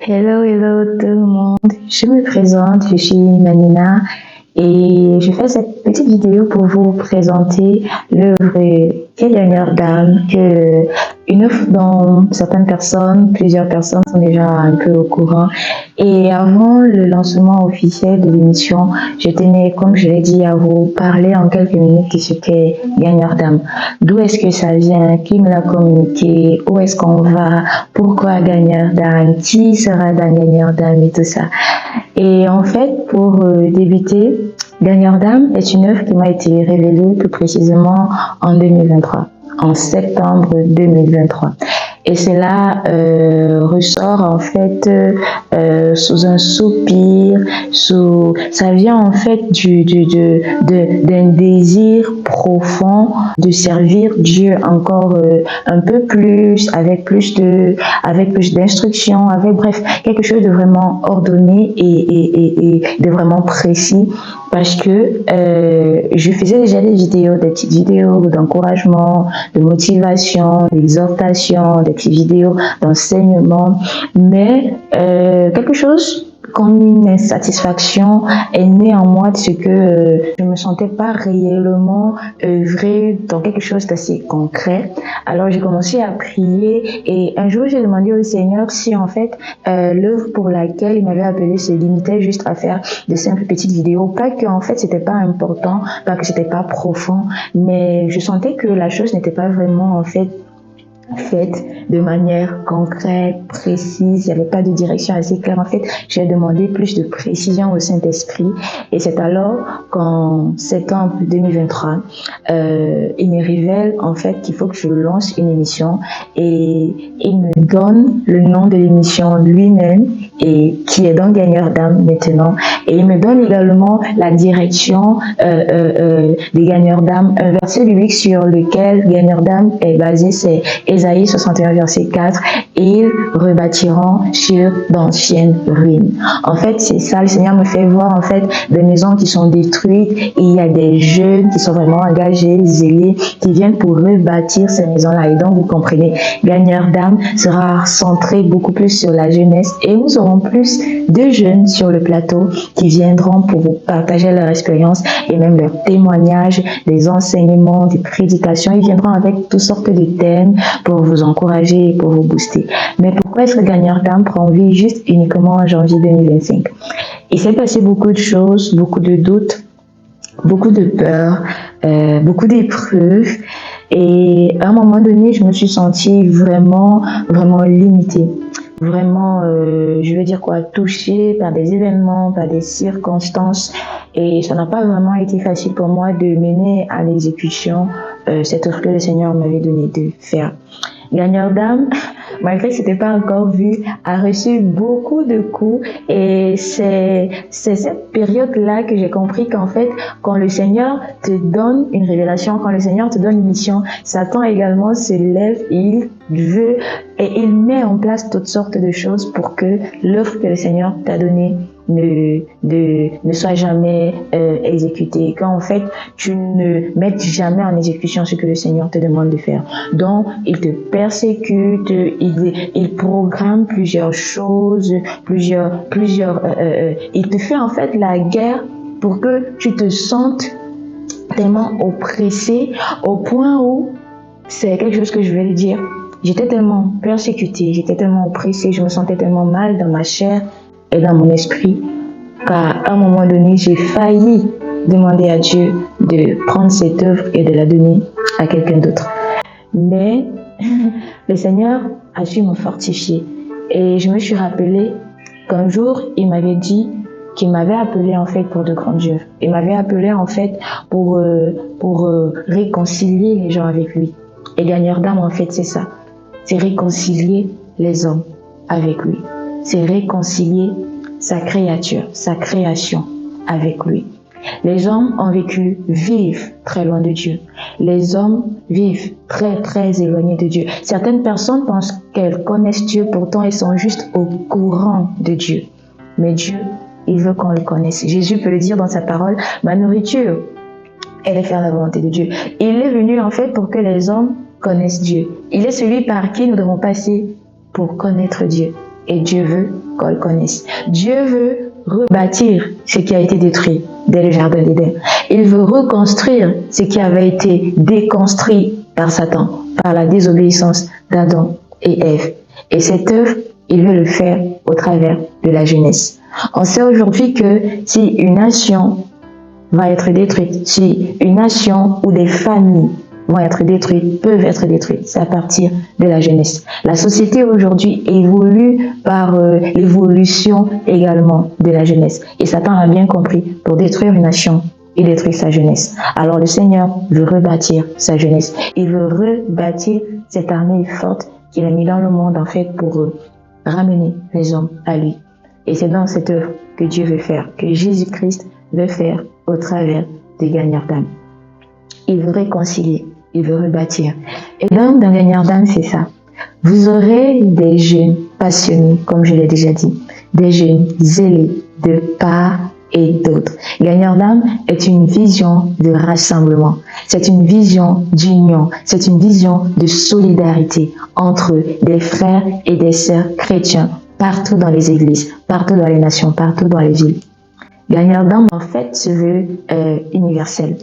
Hello, hello tout le monde. Je me présente, je suis Manina et je fais cette petite vidéo pour vous présenter l'œuvre Quelle dernière dame une œuvre dont plusieurs personnes sont déjà un peu au courant. Et avant le lancement officiel de l'émission, je tenais, comme je l'ai dit, à vous parler en quelques minutes de ce qu'est Gagneur d'âme. D'où est-ce que ça vient? Qui me l'a communiqué? Où est-ce qu'on va? Pourquoi Gagneur d'âme? Qui sera dans Gagneur d'âme et tout ça? Et en fait, pour débuter, Gagneur d'âme est une œuvre qui m'a été révélée plus précisément en 2023, en septembre 2023. Et cela ressort en fait sous un soupir, ça vient en fait d'un désir profond de servir Dieu encore un peu plus, avec plus d'instructions, bref, quelque chose de vraiment ordonné et de vraiment précis. Parce que je faisais déjà des petites vidéos d'encouragement, de motivation, d'exhortation, des petites vidéos d'enseignement, mais quelque chose comme une insatisfaction est née en moi de ce que je me sentais pas réellement œuvrer dans quelque chose d'assez concret. Alors j'ai commencé à prier et un jour j'ai demandé au Seigneur si en fait l'œuvre pour laquelle il m'avait appelé se limitait juste à faire de simples petites vidéos, pas que en fait c'était pas important, pas que c'était pas profond, mais je sentais que la chose n'était pas vraiment en fait faite de manière concrète, précise, il n'y avait pas de direction assez claire. En fait, j'ai demandé plus de précision au Saint-Esprit et c'est alors qu'en septembre 2023, il me révèle en fait qu'il faut que je lance une émission et il me donne le nom de l'émission lui-même et qui est dans Gagneur d'âme maintenant, et il me donne également la direction des Gagneurs d'âme, un verset biblique sur lequel Gagneur d'âme est basé, c'est Ésaïe 61 verset 4, et ils rebâtiront sur d'anciennes ruines. En fait, c'est ça, le Seigneur me fait voir en fait des maisons qui sont détruites et il y a des jeunes qui sont vraiment engagés, zélés, qui viennent pour rebâtir ces maisons-là. Et donc, vous comprenez, Gagneur d'âme sera centré beaucoup plus sur la jeunesse et nous aurons plus de jeunes sur le plateau qui viendront pour vous partager leur expérience et même leurs témoignages, des enseignements, des prédications. Ils viendront avec toutes sortes de thèmes pour vous encourager et pour vous booster. Mais pourquoi est-ce que Gagneur d'âme prend vie juste uniquement en janvier 2025? Il s'est passé beaucoup de choses, beaucoup de doutes, beaucoup de peurs, beaucoup d'épreuves. Et à un moment donné, je me suis sentie vraiment limitée. Vraiment, je veux dire quoi, touchée par des événements, par des circonstances. Et ça n'a pas vraiment été facile pour moi de mener à l'exécution cette offre que le Seigneur m'avait donné de faire. Gagneur d'âme, malgré que c'était pas encore vu, a reçu beaucoup de coups et c'est cette période-là que j'ai compris qu'en fait, quand le Seigneur te donne une révélation, quand le Seigneur te donne une mission, Satan également se lève et il met en place toutes sortes de choses pour que l'offre que le Seigneur t'a donnée ne soit jamais exécutée, qu'en fait tu ne mettes jamais en exécution ce que le Seigneur te demande de faire. Donc il te persécute, il programme plusieurs choses, il te fait en fait la guerre pour que tu te sentes tellement oppressé au point où, c'est quelque chose que je vais le dire, j'étais tellement persécutée, j'étais tellement oppressée, je me sentais tellement mal dans ma chair et dans mon esprit qu'à un moment donné, j'ai failli demander à Dieu de prendre cette œuvre et de la donner à quelqu'un d'autre. Mais le Seigneur a su me fortifier et je me suis rappelé qu'un jour, il m'avait dit qu'il m'avait appelé en fait pour de grandes œuvres. Il m'avait appelé en fait pour réconcilier les gens avec lui. Et Gagneur d'âme, en fait, c'est ça. C'est réconcilier les hommes avec lui. C'est réconcilier sa créature, sa création avec lui. Les hommes vivent très loin de Dieu. Les hommes vivent très éloignés de Dieu. Certaines personnes pensent qu'elles connaissent Dieu, pourtant elles sont juste au courant de Dieu. Mais Dieu, il veut qu'on le connaisse. Jésus peut le dire dans sa parole, ma nourriture, elle est faire la volonté de Dieu. Il est venu en fait pour que les hommes connaissent Dieu. Il est celui par qui nous devons passer pour connaître Dieu. et Dieu veut qu'on le connaisse. Dieu veut rebâtir ce qui a été détruit dès le jardin d'Éden. Il veut reconstruire ce qui avait été déconstruit par Satan, par la désobéissance d'Adam et Ève. Et cette œuvre, il veut le faire au travers de la jeunesse. On sait aujourd'hui que si une nation va être détruite, si une nation ou des familles vont être détruites, peuvent être détruites, c'est à partir de la jeunesse. La société aujourd'hui évolue par l'évolution également de la jeunesse. Et Satan a bien compris, pour détruire une nation, il détruit sa jeunesse. Alors le Seigneur veut rebâtir sa jeunesse. Il veut rebâtir cette armée forte qu'il a mis dans le monde en fait pour ramener les hommes à lui. Et c'est dans cette œuvre que Dieu veut faire, que Jésus-Christ veut faire au travers des gagneurs d'âme. Il veut réconcilier, il veut rebâtir. Et donc, dans gagneurs d'âme, c'est ça. Vous aurez des jeunes passionnés, comme je l'ai déjà dit, des jeunes zélés de part et d'autre. Gagneurs d'âme est une vision de rassemblement. C'est une vision d'union. C'est une vision de solidarité entre des frères et des sœurs chrétiens partout dans les églises, partout dans les nations, partout dans les villes. Gagneurs d'âme, en fait, se veut universelle.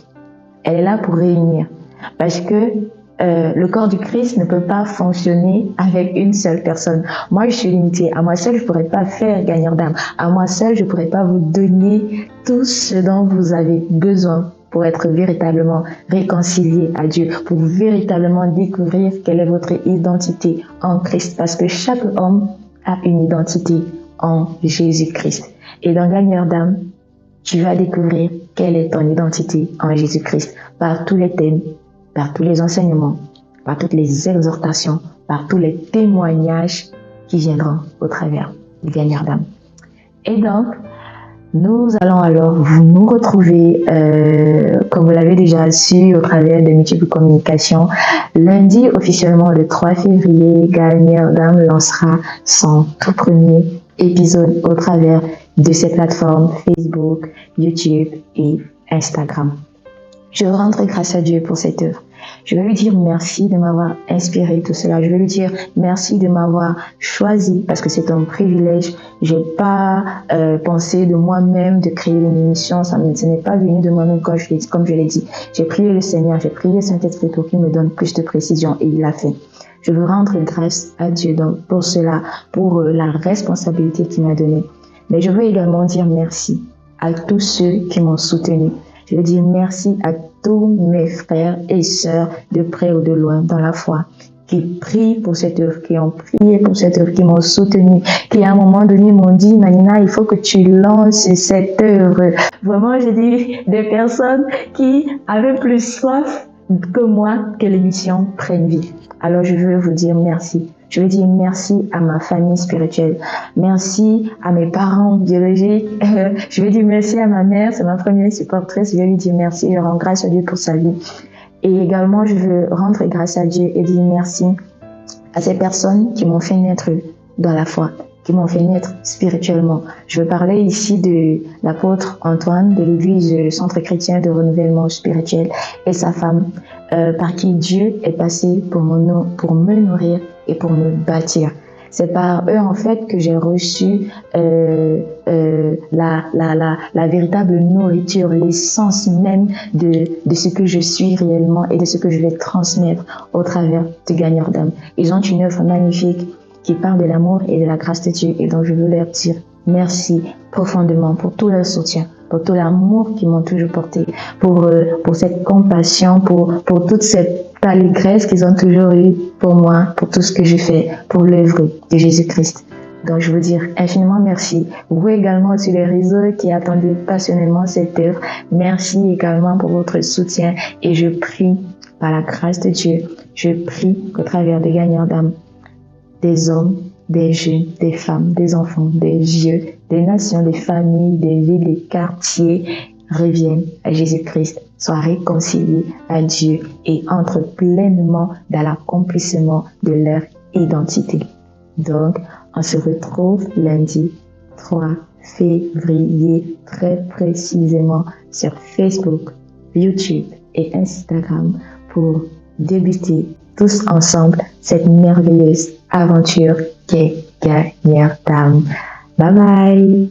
Elle est là pour réunir. Parce que le corps du Christ ne peut pas fonctionner avec une seule personne. Moi, je suis limitée. À moi seule, je ne pourrais pas faire gagneur d'âme. À moi seule, je ne pourrais pas vous donner tout ce dont vous avez besoin pour être véritablement réconcilié à Dieu, pour véritablement découvrir quelle est votre identité en Christ. Parce que chaque homme a une identité en Jésus-Christ. Et dans gagneur d'âme, tu vas découvrir quelle est ton identité en Jésus-Christ par tous les thèmes, par tous les enseignements, par toutes les exhortations, par tous les témoignages qui viendront au travers du gagneur d'âme. Et donc, nous allons alors nous retrouver, comme vous l'avez déjà su, au travers de multiples communications. Lundi, officiellement le 3 février, gagneur d'âme lancera son tout premier épisode au travers de ces plateformes Facebook, YouTube et Instagram. Je veux rendre grâce à Dieu pour cette œuvre. Je veux lui dire merci de m'avoir inspiré tout cela. Je veux lui dire merci de m'avoir choisi parce que c'est un privilège. J'ai pas pensé de moi-même de créer une émission. Ce n'est pas venu de moi-même comme je l'ai dit. J'ai prié le Seigneur, j'ai prié Saint-Esprit pour qu'il me donne plus de précision et il l'a fait. Je veux rendre grâce à Dieu donc pour cela, pour la responsabilité qu'il m'a donnée. Mais je veux également dire merci à tous ceux qui m'ont soutenu. Je veux dire merci à tous mes frères et sœurs de près ou de loin dans la foi qui prient pour cette œuvre, qui ont prié pour cette œuvre, qui m'ont soutenu, qui à un moment donné m'ont dit « Manina, il faut que tu lances cette œuvre ». Vraiment, j'ai dit des personnes qui avaient plus soif que moi que l'émission prenne vie. Alors je veux vous dire merci. Je veux dire merci à ma famille spirituelle. Merci à mes parents biologiques. Je veux dire merci à ma mère, c'est ma première supportrice. Je veux lui dire merci. Je rends grâce à Dieu pour sa vie. Et également, je veux rendre grâce à Dieu et dire merci à ces personnes qui m'ont fait naître dans la foi, qui m'ont fait naître spirituellement. Je veux parler ici de l'apôtre Antoine de l'église Centre chrétien de renouvellement spirituel et sa femme, par qui Dieu est passé pour me nourrir et pour me bâtir. C'est par eux en fait que j'ai reçu la véritable nourriture, l'essence même de ce que je suis réellement et de ce que je vais transmettre au travers de gagneurs d'âme. Ils ont une œuvre magnifique qui parle de l'amour et de la grâce de Dieu et donc je veux leur dire merci profondément pour tout leur soutien, pour tout l'amour qu'ils m'ont toujours porté, pour cette compassion, pour toute cette allégresse qu'ils ont toujours eu pour moi, pour tout ce que je fais, pour l'œuvre de Jésus-Christ. Donc je veux dire infiniment merci. Vous également sur les réseaux qui attendez passionnément cette œuvre, merci également pour votre soutien et je prie par la grâce de Dieu, je prie qu'au travers des gagnants d'âme, des hommes, des jeunes, des femmes, des enfants, des vieux, des nations, des familles, des villes, des quartiers reviennent à Jésus-Christ, soient réconciliés à Dieu et entrent pleinement dans l'accomplissement de leur identité. Donc, on se retrouve lundi 3 février, très précisément sur Facebook, YouTube et Instagram pour débuter tous ensemble cette merveilleuse aventure qu'est gagneur d'âme. Bye bye.